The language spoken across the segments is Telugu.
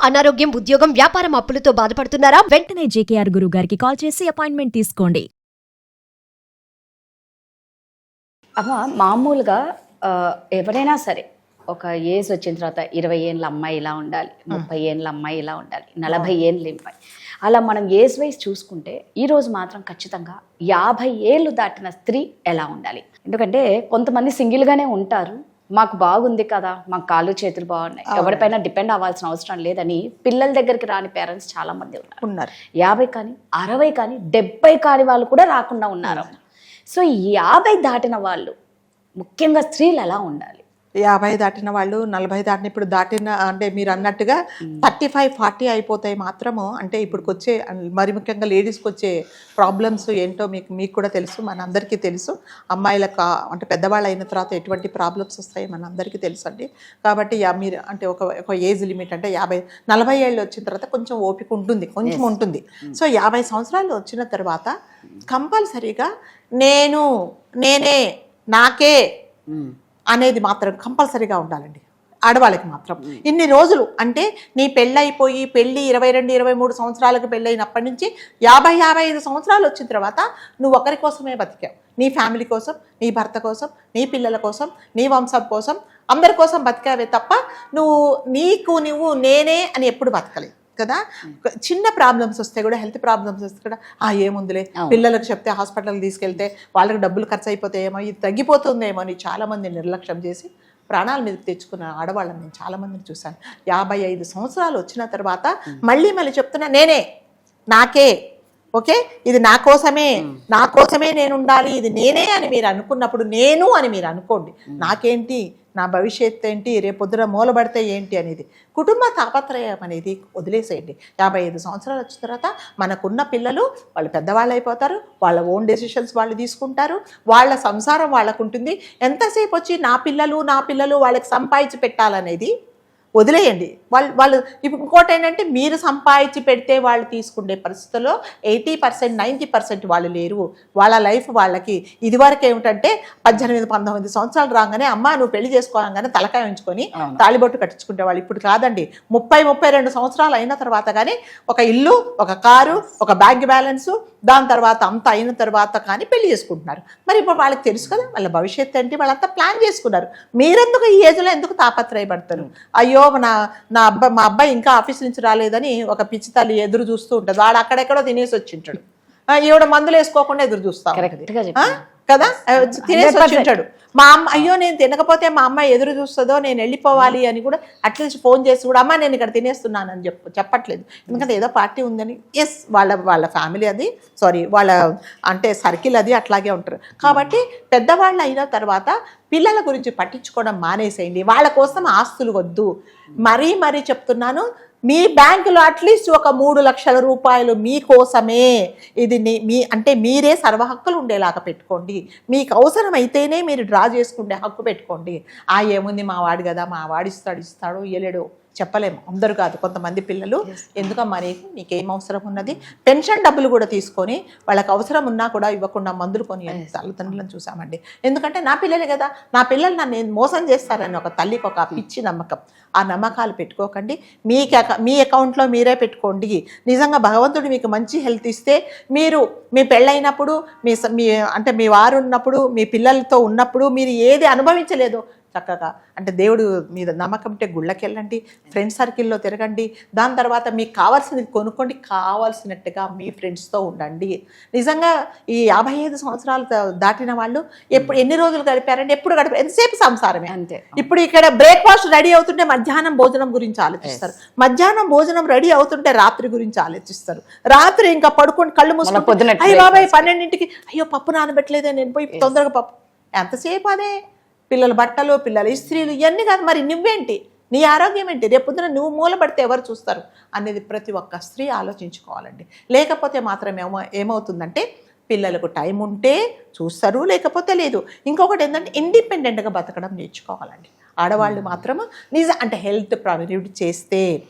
అనారోగ్యం, ఉద్యోగం, వ్యాపారం అప్పులతో బాధపడుతున్నారా? వెంటనే జేకేఆర్ గురువు గారికి కాల్ చేసి అపాయింట్మెంట్ తీసుకోండి. అమ్మ మామూలుగా ఎవరైనా సరే ఒక ఏజ్ వచ్చిన తర్వాత 20 ఏళ్ళ అమ్మాయి ఇలా ఉండాలి, 30 ఏళ్ళ అమ్మాయి ఇలా ఉండాలి, 40 ఏళ్ళ అమ్మాయి అలా మనం ఏజ్ వైజ్ చూసుకుంటే ఈరోజు మాత్రం ఖచ్చితంగా 50 ఏళ్ళు దాటిన స్త్రీ ఎలా ఉండాలి? ఎందుకంటే కొంతమంది సింగిల్గానే ఉంటారు, మాకు బాగుంది కదా, మాకు కాళ్ళు చేతులు బాగున్నాయి, ఎవరిపైన డిపెండ్ అవ్వాల్సిన అవసరం లేదని పిల్లల దగ్గరికి రాని పేరెంట్స్ చాలా మంది ఉన్నారు. 50 కానీ 60 కానీ 70 కాని వాళ్ళు కూడా రాకుండా ఉన్నారు. సో 50 దాటిన వాళ్ళు ముఖ్యంగా స్త్రీలు ఎలా ఉండాలి? 50 దాటిన వాళ్ళు 40 దాటిన ఇప్పుడు దాటిన అంటే మీరు అన్నట్టుగా 35-40 అయిపోతాయి మాత్రము. అంటే ఇప్పుడుకి వచ్చే మరి ముఖ్యంగా లేడీస్కి వచ్చే ప్రాబ్లమ్స్ ఏంటో మీకు కూడా తెలుసు, మనందరికీ తెలుసు. అమ్మాయిలకు అంటే పెద్దవాళ్ళు అయిన తర్వాత ఎటువంటి ప్రాబ్లమ్స్ వస్తాయి మనందరికీ తెలుసు అండి. కాబట్టి మీరు అంటే ఒక ఏజ్ లిమిట్ అంటే 40 ఏళ్ళు వచ్చిన తర్వాత కొంచెం ఓపిక ఉంటుంది, కొంచెం ఉంటుంది. సో 50 సంవత్సరాలు వచ్చిన తర్వాత కంపల్సరీగా నేనే నాకే అనేది మాత్రం కంపల్సరీగా ఉండాలండి ఆడవాళ్ళకి మాత్రం. ఇన్ని రోజులు అంటే నీ పెళ్ళి 22-23 సంవత్సరాలకు పెళ్ళైనప్పటి నుంచి 50-55 సంవత్సరాలు వచ్చిన తర్వాత నువ్వు ఒకరి కోసమే బతికావు. నీ ఫ్యామిలీ కోసం, నీ భర్త కోసం, నీ పిల్లల కోసం, నీ వంశం కోసం, అందరి కోసం బతికావే తప్ప నువ్వు నేనే అని ఎప్పుడు బతకలేదు కదా. చిన్న ప్రాబ్లమ్స్ వస్తే కూడా, హెల్త్ ప్రాబ్లమ్స్ వస్తే కూడా ఏముందిలే పిల్లలకు చెప్తే హాస్పిటల్కి తీసుకెళ్తే వాళ్ళకి డబ్బులు ఖర్చు అయిపోతాయేమో, ఇది తగ్గిపోతుందేమో అని చాలామంది నిర్లక్ష్యం చేసి ప్రాణాల మీదకి తెచ్చుకున్న ఆడవాళ్ళని నేను చాలామందిని చూశాను. 55 సంవత్సరాలు వచ్చిన తర్వాత మళ్ళీ చెప్తున్నా నాకే ఓకే, ఇది నా కోసమే నేను ఉండాలి, ఇది నేనే అని మీరు అనుకున్నప్పుడు నేను అని మీరు అనుకోండి. నాకేంటి, నా భవిష్యత్తు ఏంటి, రేపొద్దున మూలబడితే ఏంటి అనేది కుటుంబ తాపత్రయం అనేది వదిలేసేయండి. 55 సంవత్సరాలు వచ్చిన తర్వాత మనకున్న పిల్లలు వాళ్ళు పెద్దవాళ్ళు అయిపోతారు, వాళ్ళ ఓన్ డెసిషన్స్ వాళ్ళు తీసుకుంటారు, వాళ్ళ సంసారం వాళ్ళకు ఉంటుంది. ఎంతసేపు వచ్చి నా పిల్లలు వాళ్ళకి సంపాదించి పెట్టాలనేది వదిలేయండి. వాళ్ళు ఇప్పుడు ఇంకోటి ఏంటంటే మీరు సంపాదించి పెడితే వాళ్ళు తీసుకునే పరిస్థితుల్లో 80% 90% వాళ్ళు లేరు. వాళ్ళ లైఫ్ వాళ్ళకి ఇదివరకు ఏమిటంటే 18-19 సంవత్సరాలు రాగానే అమ్మ నువ్వు పెళ్లి చేసుకోగానే తలకాయ ఉంచుకొని తాళిబొట్టు కట్టించుకునే వాళ్ళు. ఇప్పుడు కాదండి, 30-32 సంవత్సరాలు అయిన తర్వాత కానీ ఒక ఇల్లు, ఒక కారు, ఒక బ్యాంక్ బ్యాలెన్సు, దాని తర్వాత అంత అయిన తర్వాత కానీ పెళ్లి చేసుకుంటున్నారు. మరి ఇప్పుడు వాళ్ళకి తెలుసు కదా వాళ్ళ భవిష్యత్తు ఏంటి, వాళ్ళంతా ప్లాన్ చేసుకున్నారు. మీరెందుకు ఈ ఏజ్లో ఎందుకు తాపత్రయపడతారు? అయ్యో మా అబ్బాయి ఇంకా ఆఫీస్ నుంచి రాలేదని ఒక పిచ్చి తల్లి ఎదురు చూస్తూ ఉంటుంది. వాడు అక్కడెక్కడో తినేసి వచ్చింటాడు, ఈవిడ మందులు వేసుకోకుండా ఎదురు చూస్తా కదా, తినేసి వచ్చింటాడు. మా అమ్మ అయ్యో నేను తినకపోతే మా అమ్మ ఎదురు చూస్తుందో, నేను వెళ్ళిపోవాలి అని కూడా అట్లీస్ట్ ఫోన్ చేసి కూడా అమ్మ నేను ఇక్కడ తినేస్తున్నాను అని చెప్పట్లేదు. ఎందుకంటే ఏదో పార్టీ ఉందని. ఎస్, వాళ్ళ ఫ్యామిలీ అది, వాళ్ళ అంటే సర్కిల్ అది అట్లాగే ఉంటారు. కాబట్టి పెద్దవాళ్ళు అయిన తర్వాత పిల్లల గురించి పట్టించుకోవడం మానేసేయండి. వాళ్ళ కోసం ఆస్తులు వద్దు. మరీ చెప్తున్నాను, మీ బ్యాంకులో అట్లీస్ట్ ఒక 3 లక్షల రూపాయలు మీకోసమే, ఇది అంటే మీరే సర్వహక్కులు ఉండేలాగా పెట్టుకోండి. మీకు అవసరమైతేనే మీరు డ్రా చేసుకుంటే హక్కు పెట్టుకోండి. ఏముంది మా వాడు కదా, మా వాడు ఇస్తాడు ఇయ్యలేడు చెప్పలేము, అందరూ కాదు, కొంతమంది పిల్లలు ఎందుకమ్మా నీకేం అవసరం ఉన్నది, పెన్షన్ డబ్బులు కూడా తీసుకొని వాళ్ళకి అవసరం ఉన్నా కూడా ఇవ్వకుండా మందులు కొని తల్లిదండ్రులను చూసామండి. ఎందుకంటే నా పిల్లలే కదా, నా పిల్లలు నన్ను మోసం చేస్తారని ఒక తల్లికి ఒక పిచ్చి నమ్మకం. ఆ నమ్మకాలు పెట్టుకోకండి. మీ అకౌంట్లో మీరే పెట్టుకోండి. నిజంగా భగవంతుడు మీకు మంచి హెల్త్ ఇస్తే మీరు మీ పెళ్ళైనప్పుడు అంటే మీ వారు ఉన్నప్పుడు, మీ పిల్లలతో ఉన్నప్పుడు మీరు ఏది అనుభవించలేదో చక్కగా అంటే దేవుడు మీద నమ్మకం ఉంటే గుళ్ళకి వెళ్ళండి, ఫ్రెండ్స్ సర్కిల్లో తిరగండి, దాని తర్వాత మీకు కావాల్సినది కొనుక్కోండి, కావాల్సినట్టుగా మీ ఫ్రెండ్స్తో ఉండండి. నిజంగా ఈ 55 సంవత్సరాలు దాటిన వాళ్ళు ఎన్ని రోజులు గడిపారంటే ఎంతసేపు సంసారమే అంతే. ఇప్పుడు ఇక్కడ బ్రేక్ఫాస్ట్ రెడీ అవుతుంటే మధ్యాహ్నం భోజనం గురించి ఆలోచిస్తారు, మధ్యాహ్నం భోజనం రెడీ అవుతుంటే రాత్రి గురించి ఆలోచిస్తారు, రాత్రి ఇంకా పడుకొని కళ్ళు మూసుకొని అయ్యో బాబాయ్ 12ంటికి అయ్యో పప్పు నానబెట్టలేదే, నేను పోయి తొందరగా పప్పు. ఎంతసేపు అదే పిల్లల బట్టలు, పిల్లల ఇస్త్రీలు, ఇవన్నీ కాదు. మరి నువ్వేంటి, నీ ఆరోగ్యం ఏంటి, రేపొద్దున నువ్వు మూలపడితే ఎవరు చూస్తారు అనేది ప్రతి ఒక్క స్త్రీ ఆలోచించుకోవాలండి. లేకపోతే మాత్రం ఏమవుతుందంటే పిల్లలకు టైం ఉంటే చూస్తారు, లేకపోతే లేదు. ఇంకొకటి ఏంటంటే ఇండిపెండెంట్గా బతకడం నేర్చుకోవాలండి. ఆడవాళ్ళు మాత్రము అంటే హెల్త్ ప్రైవేట్ చేస్తే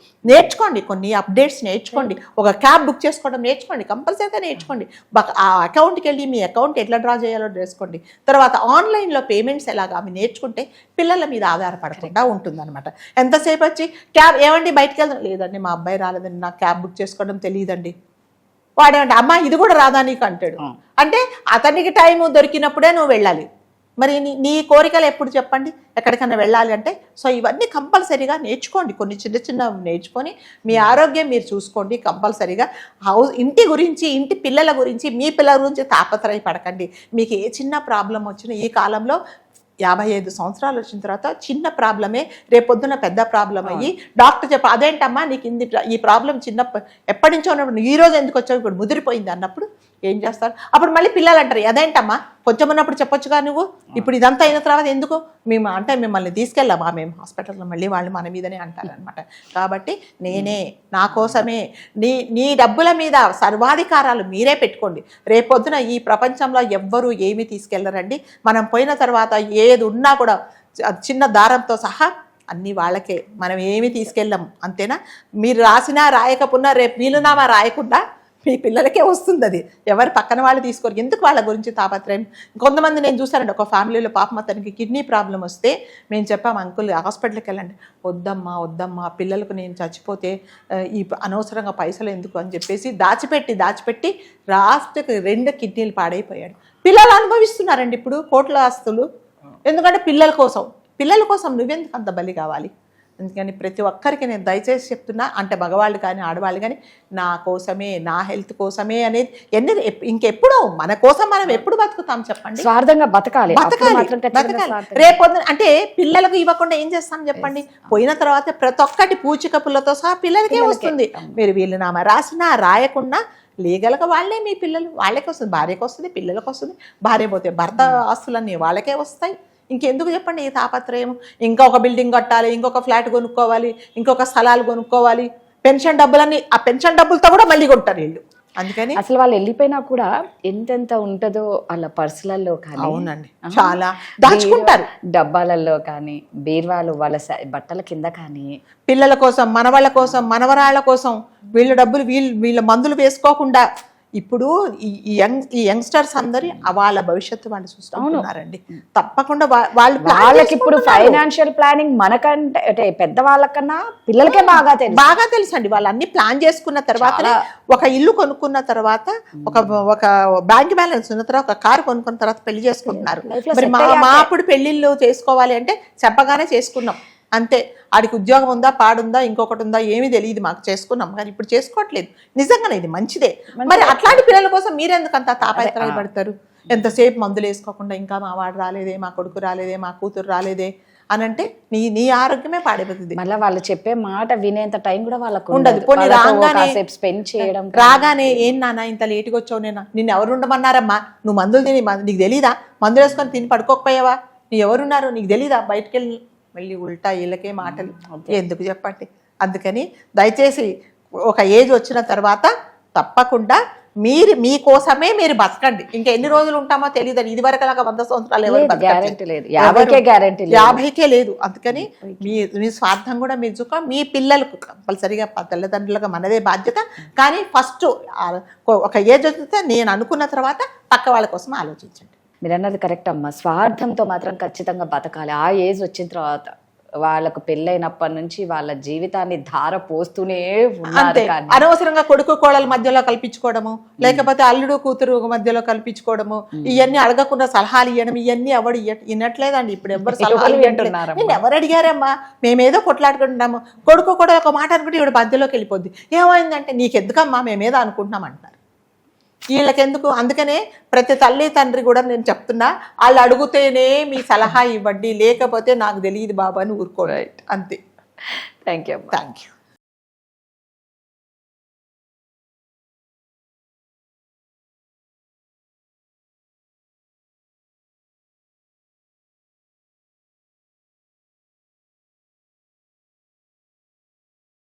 నేర్చుకోండి, కొన్ని అప్డేట్స్ నేర్చుకోండి, ఒక క్యాబ్ బుక్ చేసుకోవడం నేర్చుకోండి, కంపల్సరీగా నేర్చుకోండి. ఆ అకౌంట్కి వెళ్ళి మీ అకౌంట్ ఎట్లా డ్రా చేయాలో నేర్చుకోండి. తర్వాత ఆన్లైన్లో పేమెంట్స్ ఎలాగా అవి నేర్చుకుంటే పిల్లల మీద ఆధారపడకుండా ఉంటుందన్నమాట. ఎంతసేపు వచ్చి క్యాబ్ ఏమండి బయటకు వెళ్దాం, లేదండి మా అబ్బాయి రాలేదండి, నాకు క్యాబ్ బుక్ చేసుకోవడం తెలియదండి. వాడేమంటే అమ్మ ఇది కూడా రాదా నీకు అంటాడు. అంటే అతనికి టైం దొరికినప్పుడే నువ్వు వెళ్ళాలి. మరి నీ కోరికలు ఎప్పుడు చెప్పండి ఎక్కడికైనా వెళ్ళాలి అంటే. సో ఇవన్నీ కంపల్సరీగా నేర్చుకోండి, కొన్ని చిన్న చిన్న నేర్చుకొని మీ ఆరోగ్యం మీరు చూసుకోండి. కంపల్సరీగా ఇంటి గురించి, ఇంటి పిల్లల గురించి, మీ పిల్లల గురించి తాపత్రయపడకండి. మీకు ఏ చిన్న ప్రాబ్లం వచ్చినా ఈ కాలంలో 55 సంవత్సరాలు వచ్చిన తర్వాత చిన్న ప్రాబ్లమే రేపొద్దున పెద్ద ప్రాబ్లం అయ్యి డాక్టర్ చెప్ప అదేంటమ్మా నీకు ఈ ప్రాబ్లం ఎప్పటి నుంచో ఉన్నప్పుడు ఈ రోజు ఎందుకు వచ్చావు ఇప్పుడు ముదిరిపోయింది అన్నప్పుడు ఏం చేస్తారు? అప్పుడు మళ్ళీ పిల్లలు అంటారు అదేంటమ్మా కొంచెం ఉన్నప్పుడు చెప్పొచ్చుగా నువ్వు, ఇప్పుడు ఇదంతా అయిన తర్వాత ఎందుకు మేము అంటే మిమ్మల్ని తీసుకెళ్ళామా మేము హాస్పిటల్లో, మళ్ళీ వాళ్ళు మన మీదనే అంటారనమాట. కాబట్టి నేనే నా కోసమే నీ డబ్బుల మీద సర్వాధికారాలు మీరే పెట్టుకోండి. రేపొద్దున ఈ ప్రపంచంలో ఎవ్వరూ ఏమీ తీసుకెళ్ళరండి. మనం పోయిన తర్వాత ఏది ఉన్నా కూడా చిన్న దారంతో సహా అన్నీ వాళ్ళకే, మనం ఏమీ తీసుకెళ్ళాం అంతేనా. మీరు రాసినా రాయకపోయినా రేపు వీలునామా రాయకుండా మీ పిల్లలకే వస్తుంది అది, ఎవరు పక్కన వాళ్ళు తీసుకోరు. ఎందుకు వాళ్ళ గురించి తాపత్రయం? కొంతమంది నేను చూసానండి, ఒక ఫ్యామిలీలో పాపం అతనికి కిడ్నీ ప్రాబ్లం వస్తే మేము చెప్పాం అంకుల్ హాస్పిటల్కి వెళ్ళండి, వద్దమ్మా పిల్లలకు నేను చచ్చిపోతే ఈ అనవసరంగా పైసలు ఎందుకు అని చెప్పేసి దాచిపెట్టి లాస్ట్కి 2 కిడ్నీలు పాడైపోయాడు. పిల్లలు అనుభవిస్తున్నారండి ఇప్పుడు కోట్ల ఆస్తులు. ఎందుకంటే పిల్లల కోసం నువ్వెందుకు అంత బలి కావాలి? అందుకని ప్రతి ఒక్కరికి నేను దయచేసి చెప్తున్నా, అంటే మగవాళ్ళు కానీ ఆడవాళ్ళు కానీ నా కోసమే, నా హెల్త్ కోసమే అనేది ఇంకెప్పుడు మన కోసం మనం ఎప్పుడు బతుకుతాం చెప్పండి? స్వార్థంగా బతకాలి. రేపొద్దు అంటే పిల్లలకు ఇవ్వకుండా ఏం చేస్తాం చెప్పండి? పోయిన తర్వాత ప్రతి ఒక్కటి పూచిక పుల్లతో సహా పిల్లలకే వస్తుంది. మీరు వీలునామా రాసినా రాయకుండా లీగల్గా వాళ్ళే మీ పిల్లలు వాళ్ళకే వస్తుంది, భార్యకు వస్తుంది, పిల్లలకు వస్తుంది. భార్య పోతే భర్త ఆస్తులన్నీ వాళ్ళకే వస్తాయి. ఇంకెందుకు చెప్పండి ఈ తాపత్రయం? ఇంకొక బిల్డింగ్ కట్టాలి, ఇంకొక ఫ్లాట్ కొనుక్కోవాలి, ఇంకొక స్థలాలు కొనుక్కోవాలి, పెన్షన్ డబ్బులన్నీ ఆ పెన్షన్ డబ్బులతో కూడా మళ్ళీ కొంటారు వీళ్ళు. అందుకని అసలు వాళ్ళు వెళ్ళిపోయినా కూడా ఎంతెంత ఉంటుందో వాళ్ళ పర్సులలో కానీ, అవునండి చాలా దాచుకుంటారు, డబ్బాలలో కానీ, బీర్వాలు వాళ్ళ బట్టల కింద కానీ, పిల్లల కోసం, మనవాళ్ళ కోసం, మనవరాళ్ళ కోసం వీళ్ళ డబ్బులు వీళ్ళ మందులు వేసుకోకుండా ఇప్పుడు ఈ యంగ్స్టర్స్ అందరి వాళ్ళ భవిష్యత్తు వాళ్ళు చూస్తున్నారండి. తప్పకుండా వాళ్ళకి ఇప్పుడు ఫైనాన్షియల్ ప్లానింగ్ మనకంటే అంటే పెద్దవాళ్ళకన్నా పిల్లలకే బాగా తెలుసు అండి. వాళ్ళు అన్ని ప్లాన్ చేసుకున్న తర్వాత, ఒక ఇల్లు కొనుక్కున్న తర్వాత, ఒక బ్యాంక్ బ్యాలెన్స్ ఉన్న తర్వాత, ఒక కారు కొనుక్కున్న తర్వాత పెళ్లి చేసుకుంటున్నారు. మరి మా అప్పుడు పెళ్లిళ్ళు చేసుకోవాలి అంటే చెప్పగానే చేసుకున్నాం అంతే. ఆడికి ఉద్యోగం ఉందా, పాడుందా, ఇంకొకటి ఉందా ఏమీ తెలియదు, మాకు చేసుకున్నాం. కానీ ఇప్పుడు చేసుకోవట్లేదు. నిజంగానే ఇది మంచిదే. మరి అట్లాంటి పిల్లల కోసం మీరెందుకు అంత తాపత్రయ పడతారు? ఎంతసేపు మందులు వేసుకోకుండా ఇంకా మా వాడు రాలేదే, మా కొడుకు రాలేదే, మా కూతురు రాలేదే అని అంటే నీ ఆరోగ్యమే పాడైపోతుంది. మళ్ళీ వాళ్ళు చెప్పే మాట వినేంత టైం కూడా వాళ్ళకు ఉండదు. పోనీ స్పెండ్ చేయడం రాగానే ఏం నాన్న ఇంత లేటుగా వచ్చావు, నిన్ను ఎవరు ఉండమన్నారమ్మా, నువ్వు మందులు తిని నీకు తెలీదా, మందులు వేసుకొని తిని పడుకోకపోయావా, నీ ఎవరున్నారు నీకు తెలీదా, బయటకు వెళ్ళి మళ్ళీ ఉల్టా వీళ్ళకే మాటలు ఎందుకు చెప్పండి? అందుకని దయచేసి ఒక ఏజ్ వచ్చిన తర్వాత తప్పకుండా మీకోసమే మీరు బతకండి. ఇంకా ఎన్ని రోజులు ఉంటామో తెలియదు. ఇది వరకు లాగా 100 సంవత్సరాలు ఎవరు గ్యారెంటీ లేదు, 50కే లేదు. అందుకని మీ స్వార్థం కూడా మీరు చూసుకో. మీ పిల్లలకు కంపల్సరిగా తల్లిదండ్రులుగా మనదే బాధ్యత. కానీ ఫస్ట్ ఒక ఏజ్ వచ్చితే నేను అనుకున్న తర్వాత పక్క వాళ్ళ కోసం ఆలోచించండి. మీరు అన్నది కరెక్ట్ అమ్మా. స్వార్థంతో మాత్రం ఖచ్చితంగా బతకాలి. ఆ ఏజ్ వచ్చిన తర్వాత వాళ్ళకు పెళ్ళైనప్పటి నుంచి వాళ్ళ జీవితాన్ని ధార పోస్తూనే అంతే. అనవసరంగా కొడుకు కోడల మధ్యలో కల్పించుకోవడము, లేకపోతే అల్లుడు కూతురు మధ్యలో కల్పించుకోవడము, ఇవన్నీ అడగకుండా సలహాలు ఇవ్వడం, ఇవన్నీ ఎవడు వినట్లేదండి. ఇప్పుడు ఎవరు సలహాలు వింటున్నారు? నేను ఎవరు అడిగారమ్మా, మేమేదో కొట్లాడుకుంటున్నాము, కొడుకు కూడా ఒక మాట అనుకుంటే ఇవిడ మధ్యలోకి వెళ్ళిపోద్ది. ఏమైందంటే నీకెందుకమ్మా మేమేదో అనుకుంటున్నాం అంటారు. వీళ్ళకెందుకు? అందుకనే ప్రతి తల్లి తండ్రి కూడా నేను చెప్తున్నా, వాళ్ళు అడుగుతేనే మీ సలహా ఇవ్వండి, లేకపోతే నాకు తెలియదు బాబా అని ఊరుకోండి అంతే. Thank you.